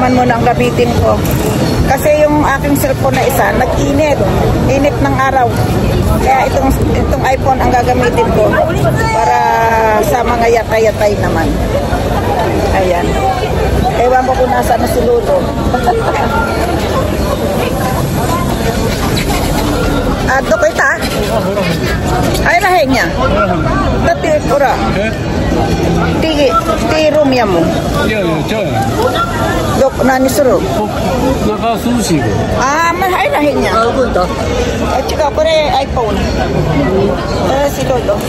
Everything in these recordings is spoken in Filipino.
naman muna ang gamitin ko. Kasi yung aking cellphone na isa, nag-init. Init ng araw. Kaya itong iPhone ang gagamitin ko para sa mga yatay-yatay naman. Ayan. Ewan ko kung nasa na si Lolo. Dok ita? Ay lahin niya. Dati ora. Di room ya mo. Dok nani suru? Nakasushi. Ay lahin niya. At saka ko iPhone. Si Lolo.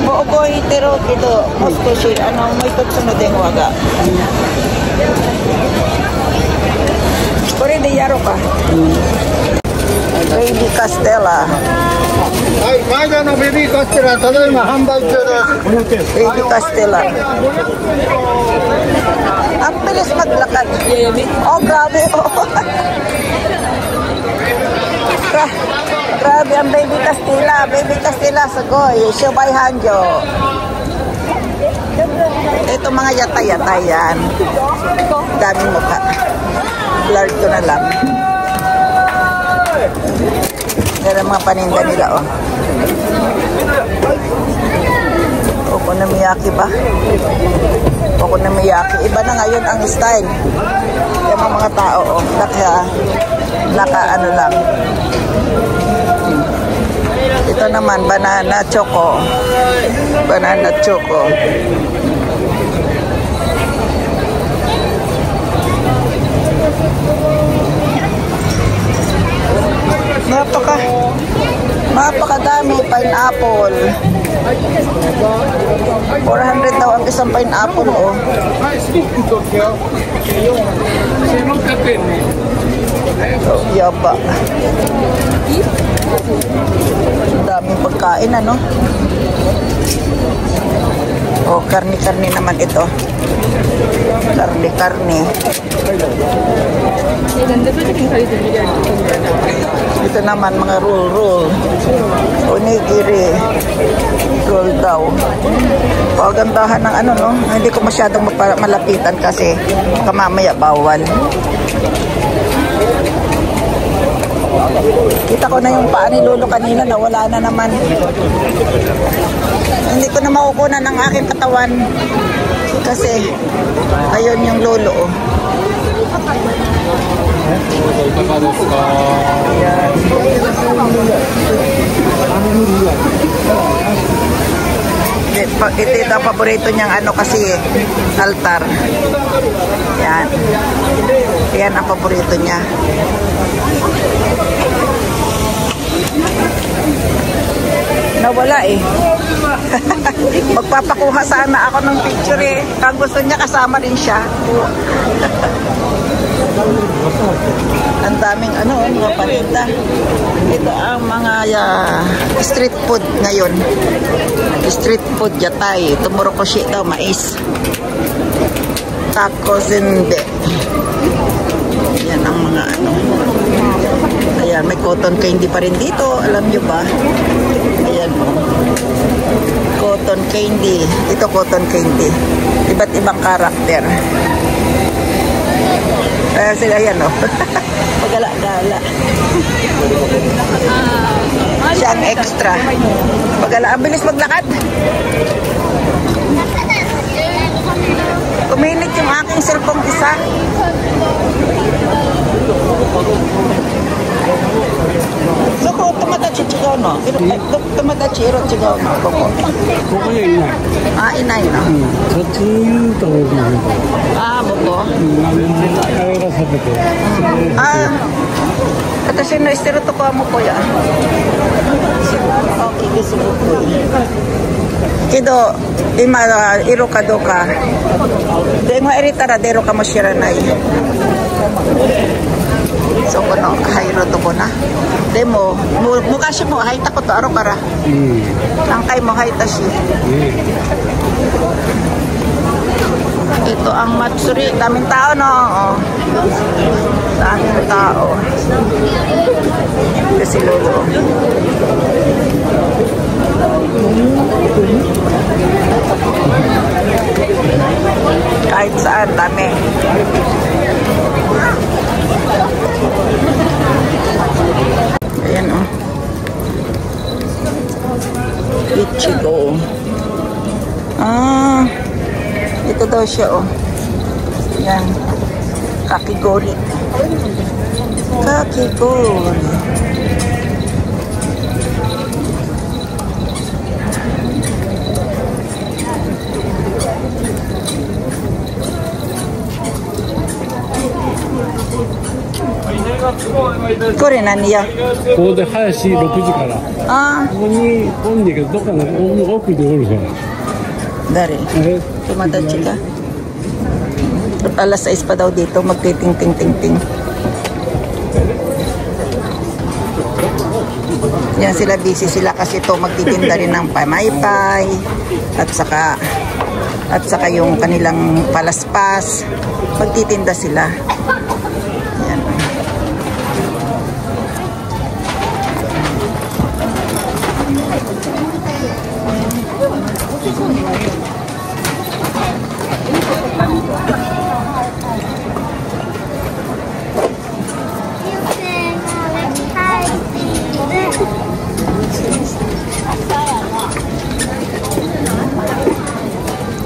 Mo ko itero kito mosto shi mo ito sunod yung waga. Kore de yaro ka. Baby Castella. Ay, maga no Baby Castella, tadaima hanbai中です。Baby Castella. Ang bilis maglakad. Oh, grabe. Grabe ang Baby Castella. Baby Castella, sagoy. Shobay Hanjo. Ito mga yatay-yatay yan. Daming mukha. Blurred ko na lang. Yan ang mga paninda nila, oh. Okonomiyaki ba? Okonomiyaki. Iba na ngayon ang style. Yung mga tao, oh. Naka ano lang. Ito naman, banana choco. Banana choco. Napakadami pineapple. 400 daw ang isang pineapple, oh. Oh, yaba. Daming pagkain, ano? Oh, karni-karni naman ito. Karni-karni. Ito naman mga roll. Onigiri. Roll daw. Pagandahan ng ano, no? Hindi ko masyadong malapitan kasi kamamaya bawal. Kita ko na yung paa ni Lolo kanina, nawala na naman. Hindi ko na makukunan ng aking katawan kasi ayun yung Lolo, oh. Ito ang paborito niyang ano kasi altar. Yan. Yan ang paborito niya. Nawala eh. Magpapakuha sana ako ng picture eh. Kung gusto niya kasama din siya. Ang daming ano, mga paninda. Ito ang mga street food ngayon. Street food yatay. Tumurokoshi daw, mais. Tacos and yan ang mga ano. Ayan, may cotton candy pa rin dito. Alam nyo ba? Ayan o. Cotton candy. Ito cotton candy. Iba't ibang karakter. Sila yan o. Pagala-gala. Siya ang extra. Pagala. Ang bilis maglakad. Kuminit yung aking cellphone isa. Loko, tomatachi chigaw no? Tomatachi iro chigaw no? Koko. Koko yung inay. Inay no? Boko. Kasi no, istiro to ko mo po yan. Okay, gusto mo po. Kido, iro ka do ka. Dengo eritara, dero ka mo shiranay. So, kono, hayro to ko na. Demo, mukashi mo, hayta ko to, aro kara. Langkay mo, hayta si. Ito ang matsuri. Daming tao, no? Oh. Daming tao. Kasi Lolo. Kahit saan, dami. Ayan o. Ichigo. Ah, ito daw siya o. Ayan. Kakigori. Kakigori.これ何や？ここで林6時から。あここにおんねんけど、どっかの奥でおるから。dari. Tumatachi ka? Alas 6 pa daw dito, magtiting-ting-ting-ting. Yan sila, busy sila kasi ito magtitinda rin ng pamaypay at saka yung kanilang palaspas. Magtitinda sila. Yan.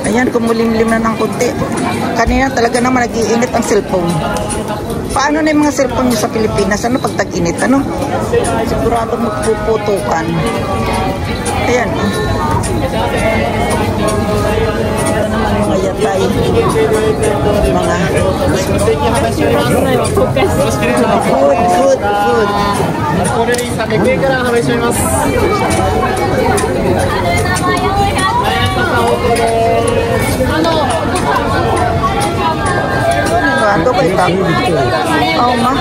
Ayan, kumulimlim na ng konti. Kanina talaga naman nag-iinit ang cellphone. Paano na yung mga cellphone nyo sa Pilipinas? Ano pag tag-init? Ano? Sigurado magpuputukan. Ayan. Ito naman mga yatay. Mga food. Ano ba ito? Oo ma.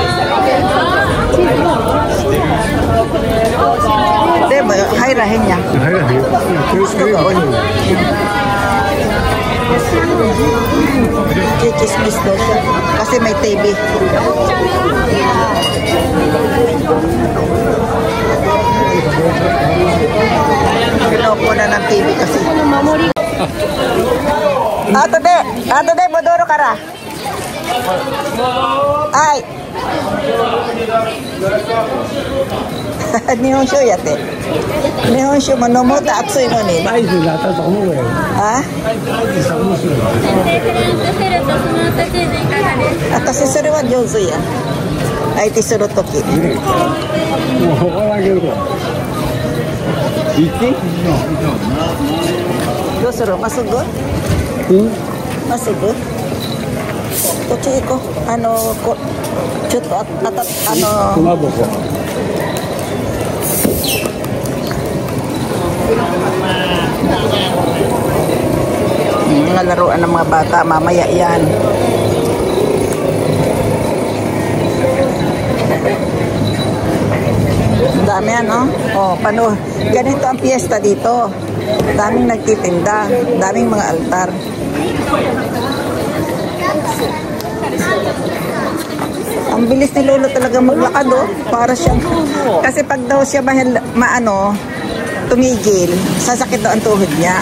Hindi ba? Hayrahin niya. Gusto ka o yun. Chichismis daw siya. Kasi may TV. Kinupo na ng TV kasi. Ato de, Modoro kara. Ay. Nihonsho yate. Nihonsho mo nomoto atsui no ni. Ha? Atase sore wa jouzu ya. Aite suru toki.どうする？ますぐ？ますぐ？こっち行こう。ちょっと熊ぼこ。Mga laruan ng mga bata, mamaya yan. Dami ano? Oh, paano? Ganito ang piyesta dito. Daming nagtitinda, daming mga altar. Ang bilis ni Lolo talaga maglakad oh. Para siyang, kasi pag daw siya tumigil, sasakit daw ang tuhod niya.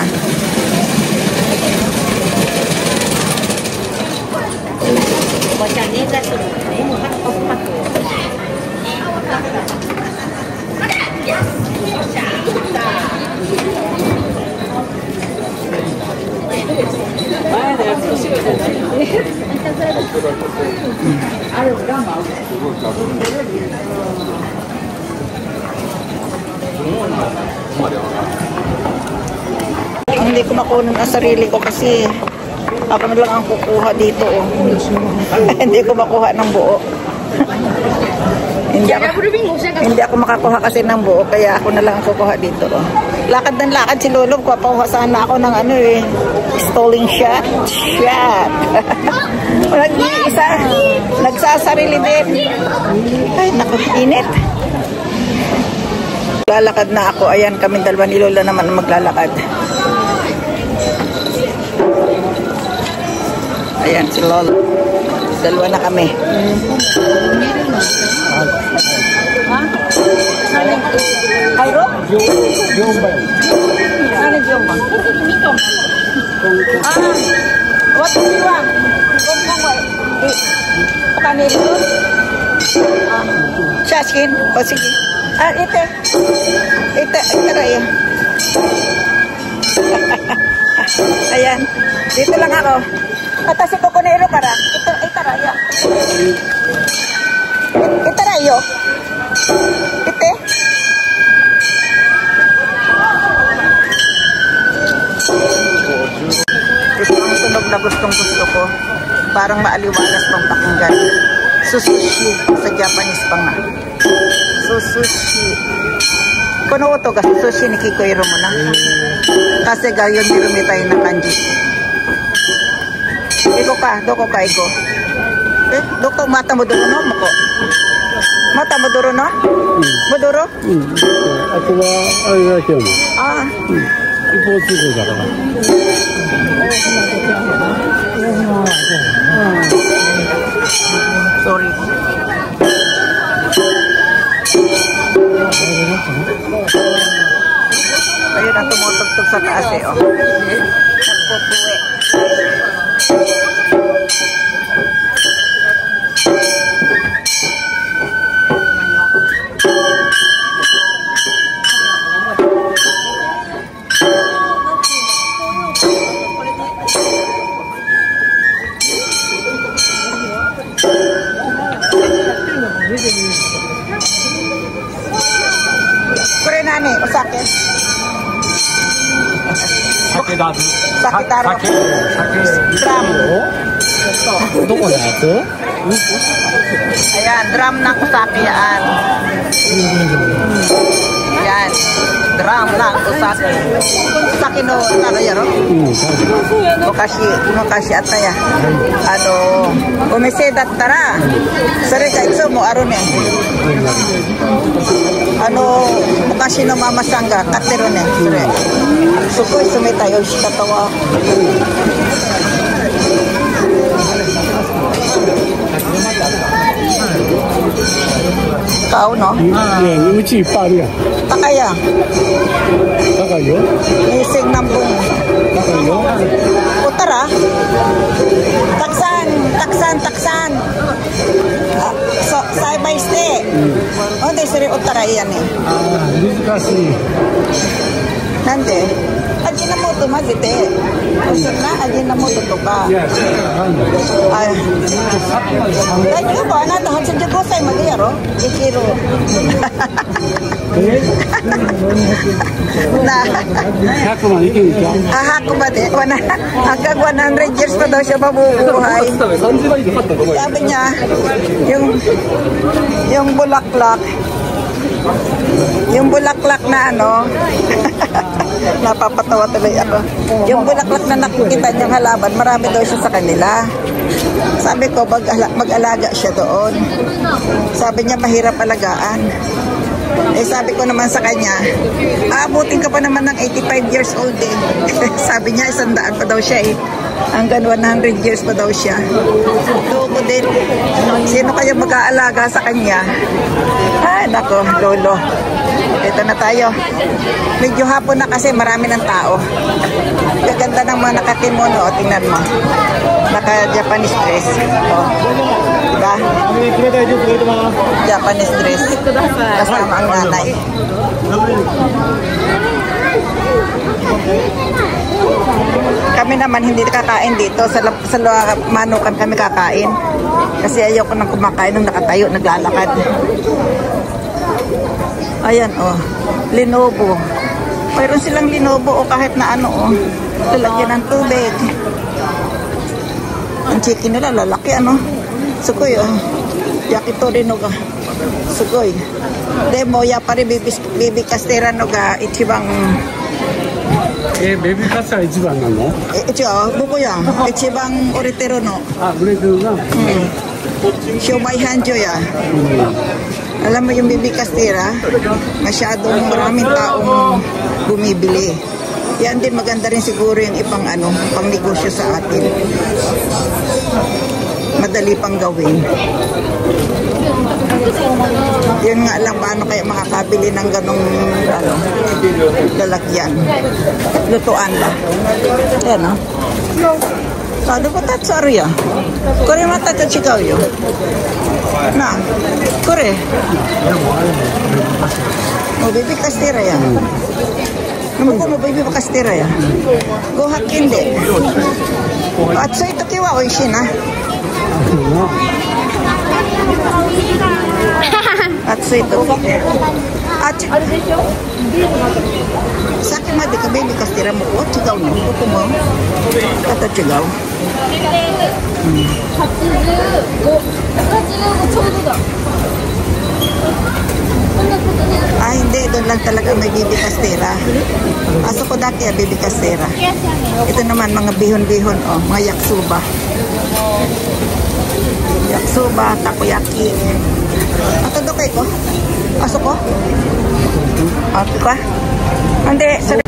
Hindi ko makunan ang sarili ko kasi ako na lang ang kukuha dito oh. Hindi ko makuha ng buo. Hindi ako makakuha kasi ng buo kaya ako na lang ang kukuha dito oh. Lakad ng lakad si Lolo, kuha sana ako ng stalling shot. Nag-iisa, nagsasarili din. Ay, naku, init. Lalakad na ako. Ayan, kami dalawa ni Lola naman maglalakad. Ayan, si Lola. Dalawa na kami. Ha? Cairo? Jombang. Ano Jombang? What do you want? kanino? Shaskin? O sige. Ite. Ite raya. Ayan. Dito lang ako. Ata si Coconero kara. Ite raya. Ite rayo. Ite. Ito ang tunog na gustong-gusto ko. Parang maaliwalas pang pakinggan. Susushi sa Japanese pa nga. Susushi. Kuno to ga sushi ni Kikoiro mo na. Kasi gayon di rumitay na kanji. Iko ka, doko ka iko. Doko mata mo duro no mo ko. Mata mo duro no? Modoro? Ako wa ari da ke mo.一方通行だから。Sorry. Ayun ang tumutugtog sa taas eh. Oh. Nagpupuwi. Sakitaro. Drum. Ayan, drum ng Usaki yan. Yan. Drum ng Usaki. Usaki no taro yaro. Mukashi atta ya. Omese dattara sore ga itsu mo aru ne. Mukashi no mama-san ga katteru ne. Sore. Sugoi sumetai oishikatta wa. Kau no? Iya, uchi ippai aru ya. Takaya. Takayo? Ising nambung. Takayo? Utara. Taksan. So, side by stay. Onde suri utara iyan eh. Nizukashii. Nande? Ajinomoto mazite. Usuna ajinomoto to ka. Iya, Daijoubu ba? Anata 85歳までやろ? Ikiro. Na. 100までいけるんじゃん。100まで. Hanggang 100 years pa daw siya mabubuhay. Sabi niya, yung bulaklak na napapatawa tuloy ako. Yung bulaklak na nakikita niyang halaman, marami daw siya sa kanila. Sabi ko, mag-alaga siya doon. Sabi niya, mahirap alagaan. Sabi ko naman sa kanya, aabutin ka pa naman ng 85 years old eh. Sabi niya, 100 pa daw siya eh. Hanggang 100 years pa daw siya. Loko din. Sino kaya mag-aalaga sa kanya? Nako, lolo. Ito na tayo. Medyo hapon na kasi marami ng tao. Gaganda ng mga nakakimono. O, tingnan mo. Naka-Japanese dress. O. Diba? Japanese dress. Kasama ang nanay. Kami naman hindi kakain dito. Sa manukan kami kakain. Kasi ayoko nang kumakain nung nakatayo, naglalakad. Ayan, oh. Lenovo. Mayroon silang Lenovo o kahit na lalagyan ng tubig. Ang chicken nila, lalaki, Sugoi, yakitori no ga. Sugoi. Demo, yapari bibi kastera no ga ichibang... baby kasta ga ichiban nano? Buko yan. Ichibang oretero no. Oretero na? Siomai hanjo ya. Alam mo yung bibi kastera, masyadong maraming taong bumibili. Yan din maganda rin siguro yung ipang pang negosyo sa atin. Madali pang gawin. Yun nga lang paano kaya makakabili ng ganong lalagyan. Lutuan ba? Yan あ、でも2つあるやん。これまた違うよ。なあ、これ。もうベビーカステラやん。向こうもベビーカステラやん。500円で。暑い時は美味しいな。暑い時。さっきまでベビーカステラも違うの。どこも形違う。Ah, hindi. Doon lang talaga may baby castera. Aso ko dati baby castera. Ito naman mga bihon-bihon. Oh, mga yakisoba. Yakisoba, takoyaki. Ato do kay ko? Aso ko? Ato ka? Hindi. Sorry.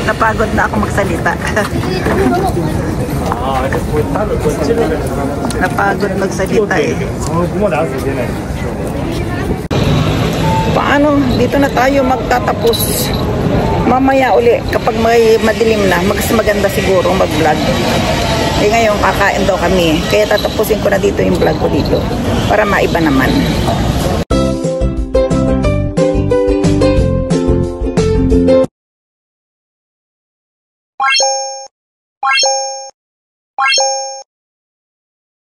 Napagod na ako magsalita. Napagod magsalita eh. Paano? Dito na tayo magtatapos. Mamaya uli kapag may madilim na, mas maganda siguro mag-vlog. Eh ngayon kakain daw kami. Kaya tatapusin ko na dito yung vlog ko dito. Para maiba naman.